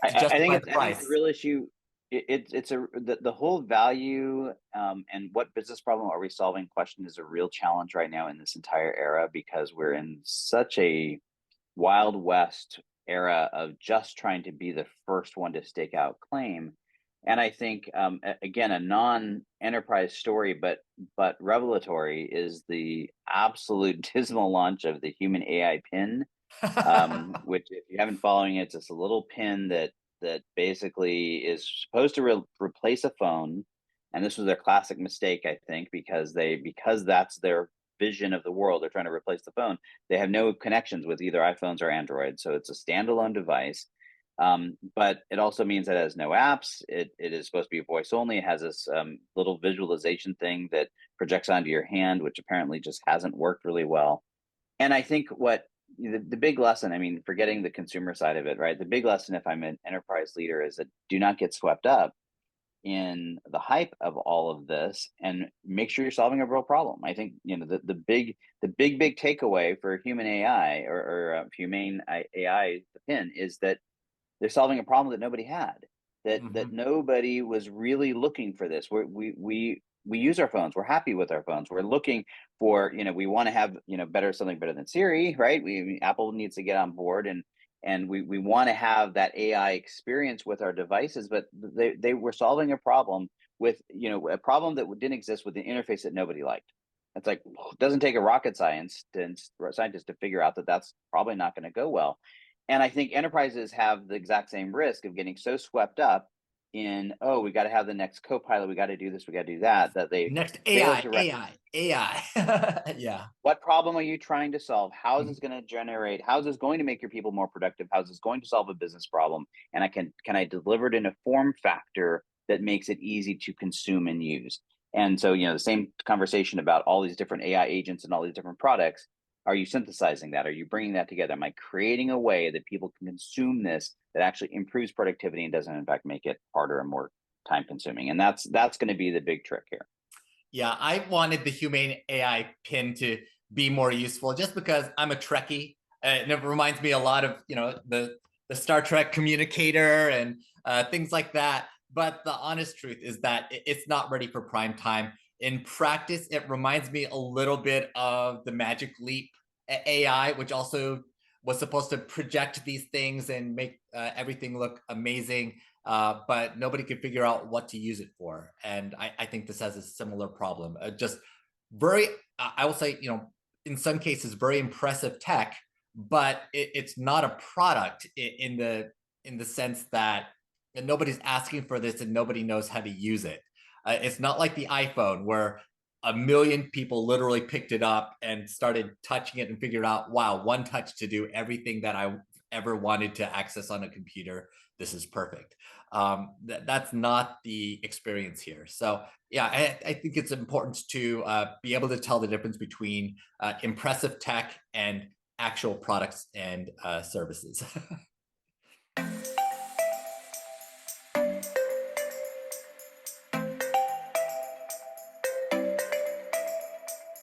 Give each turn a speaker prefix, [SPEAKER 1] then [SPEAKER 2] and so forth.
[SPEAKER 1] to justify the
[SPEAKER 2] I think it's a
[SPEAKER 1] price.
[SPEAKER 2] real issue. It's the whole value and what business problem are we solving question is a real challenge right now in this entire era because we're in such a wild west era of just trying to be the first one to stake out claim. And I think again a non-enterprise story, but revelatory is the absolute dismal launch of the Human AI pin, which if you haven't following it, it's just a little pin that basically is supposed to replace a phone. And this was their classic mistake, I think, because that's their vision of the world. They're trying to replace the phone. They have no connections with either iPhones or Android, so it's a standalone device. But it also means that it has no apps. It is supposed to be voice only. It has this little visualization thing that projects onto your hand, which apparently just hasn't worked really well. And I think what the big lesson, I mean, forgetting the consumer side of it, right? The big lesson, if I'm an enterprise leader, is that do not get swept up in the hype of all of this and make sure you're solving a real problem. I think, the big takeaway for human AI or humane AI, the pin, is that they're solving a problem that nobody had, that
[SPEAKER 1] Mhm.
[SPEAKER 2] nobody was really looking for this. We use our phones. We're happy with our phones. We're looking for, we want to have, something better than Siri, right? Apple needs to get on board, and we want to have that AI experience with our devices, but they were solving a problem with, a problem that didn't exist with an interface that nobody liked. It's like, it doesn't take a rocket scientist to figure out that that's probably not going to go well. And I think enterprises have the exact same risk of getting so swept up in, oh, we got to have the next co-pilot, we got to do this, we got to do that, that they
[SPEAKER 1] Next
[SPEAKER 2] fail
[SPEAKER 1] AI,
[SPEAKER 2] to
[SPEAKER 1] AI,
[SPEAKER 2] recognize
[SPEAKER 1] AI. Yeah.
[SPEAKER 2] what problem are you trying to solve? How is this
[SPEAKER 1] Mhm.
[SPEAKER 2] going to generate? How is this going to make your people more productive? How is this going to solve a business problem? And can I deliver it in a form factor that makes it easy to consume and use? And so, the same conversation about all these different AI agents and all these different products. Are you synthesizing that? Are you bringing that together? Am I creating a way that people can consume this that actually improves productivity and doesn't, in fact, make it harder and more time consuming? And that's going to be the big trick here.
[SPEAKER 1] Yeah, I wanted the Humane AI pin to be more useful just because I'm a Trekkie. And it reminds me a lot of, the Star Trek communicator and things like that. But the honest truth is that it's not ready for prime time. In practice, it reminds me a little bit of the Magic Leap AI, which also was supposed to project these things and make everything look amazing, but nobody could figure out what to use it for. And I think this has a similar problem. Just very, I will say, in some cases, very impressive tech, but it's not a product in the sense that nobody's asking for this and nobody knows how to use it. It's not like the iPhone where a million people literally picked it up and started touching it and figured out, wow, one touch to do everything that I ever wanted to access on a computer. This is perfect. That's not the experience here. So yeah, I think it's important to be able to tell the difference between impressive tech and actual products and services.